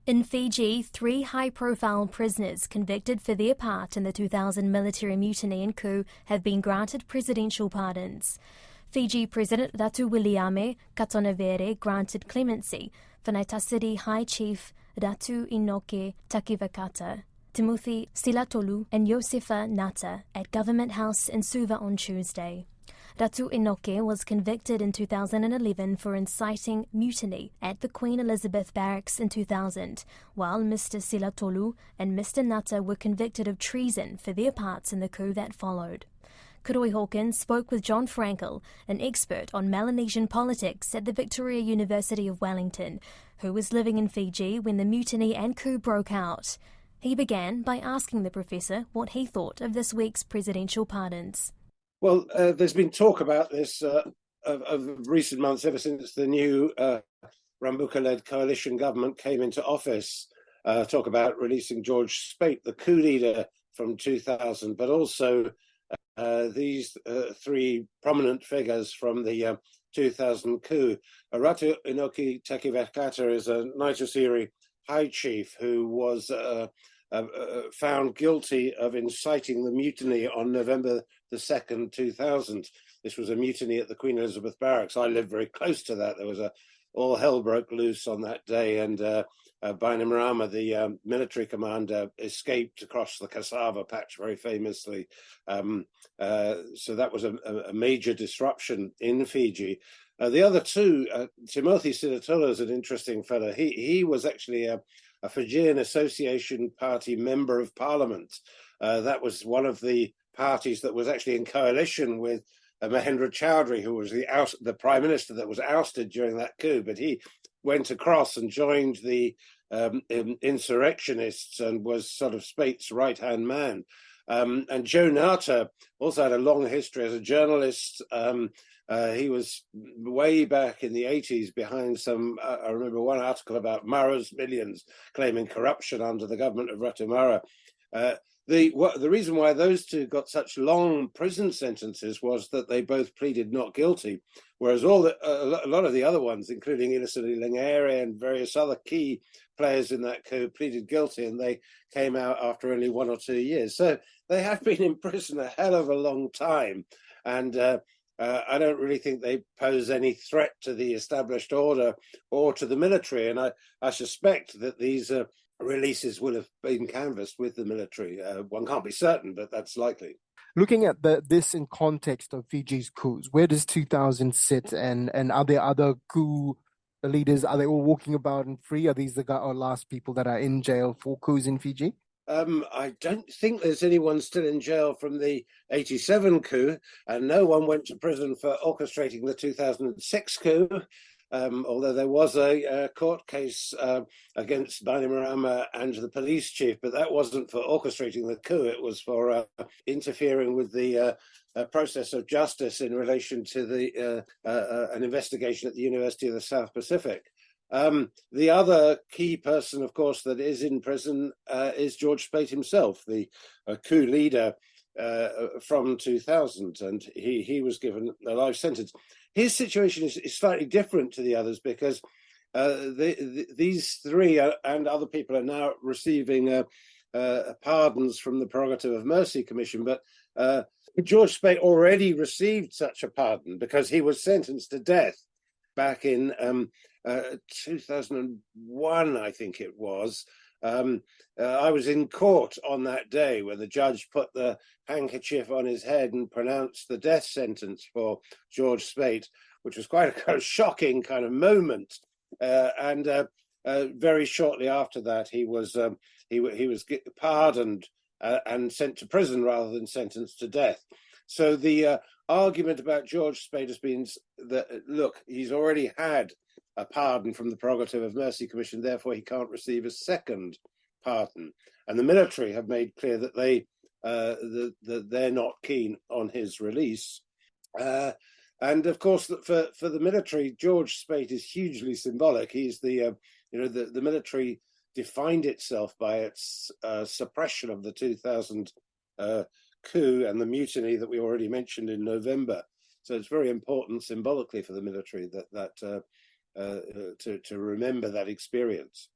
In Fiji, 3 high-profile prisoners convicted for their part in the 2000 military mutiny and coup have been granted presidential pardons. Fiji President Ratu Williame Katonavere granted clemency for Naitasiri High Chief Ratu Inoke Takivakata, Timothy Silatolu and Yosefa Nata at Government House in Suva on Tuesday. Ratu Inoke was convicted in 2011 for inciting mutiny at the Queen Elizabeth Barracks in 2000, while Mr. Silatolu and Mr. Nata were convicted of treason for their parts in the coup that followed. Kuroi Hawkins spoke with John Frankel, an expert on Melanesian politics at the Victoria University of Wellington, who was living in Fiji when the mutiny and coup broke out. He began by asking the professor what he thought of this week's presidential pardons. Well, there's been talk about this of recent months, ever since the new Rambuka-led coalition government came into office. Talk about releasing George Speight, the coup leader from 2000, but also these 3 prominent figures from the 2000 coup. Ratu Inoke Takivakata is a Naitasiri High Chief who was found guilty of inciting the mutiny on November the 2nd, 2000. This was a mutiny at the Queen Elizabeth Barracks. I lived very close to that. There was all hell broke loose on that day, and Bainimarama, the military commander, escaped across the cassava patch very famously. So that was a major disruption in Fiji. The other 2, Timothy Silatolu is an interesting fellow. He was actually a Fijian Association Party Member of Parliament. That was one of the parties that was actually in coalition with Mahendra Chaudhry, who was the Prime Minister that was ousted during that coup. But he went across and joined the insurrectionists and was sort of Speight's right-hand man. And Joe Nata also had a long history as a journalist. He was way back in the 80s behind I remember one article about Mara's millions, claiming corruption under the government of Ratu Mara. The reason why those 2 got such long prison sentences was that they both pleaded not guilty, whereas a lot of the other ones, including Ilisuli Lingere and various other key players in that coup, pleaded guilty, and they came out after only 1 or 2 years. So they have been in prison a hell of a long time, and I don't really think they pose any threat to the established order or to the military, and I suspect that these releases will have been canvassed with the military. One can't be certain, but that's likely. Looking at this in context of Fiji's coups, where does 2000 sit, and are there other coup leaders? Are they all walking about and free? Are these the last people that are in jail for coups in Fiji? I don't think there's anyone still in jail from the 87 coup, and no one went to prison for orchestrating the 2006 coup. Although there was a court case against Bainimarama and the police chief, but that wasn't for orchestrating the coup. It was for interfering with the process of justice in relation to an investigation at the University of the South Pacific. The other key person, of course, that is in prison is George Speight himself, the coup leader from 2000, and he was given a life sentence. His situation is slightly different to the others because these 3 and other people are now receiving pardons from the Prerogative of Mercy Commission, but George Speight already received such a pardon because he was sentenced to death back in 2001, I think it was. I was in court on that day when the judge put the handkerchief on his head and pronounced the death sentence for George Speight, which was quite a kind of shocking kind of moment. And very shortly after that, he was pardoned and sent to prison rather than sentenced to death. So the argument about George Speight has been that, look, he's already had a pardon from the Prerogative of Mercy Commission, therefore he can't receive a second pardon. And the military have made clear that they're not keen on his release. And of course, for the military, George Speight is hugely symbolic. He's the military defined itself by its suppression of the 2000 coup and the mutiny that we already mentioned in November. So it's very important symbolically for the military to remember that experience.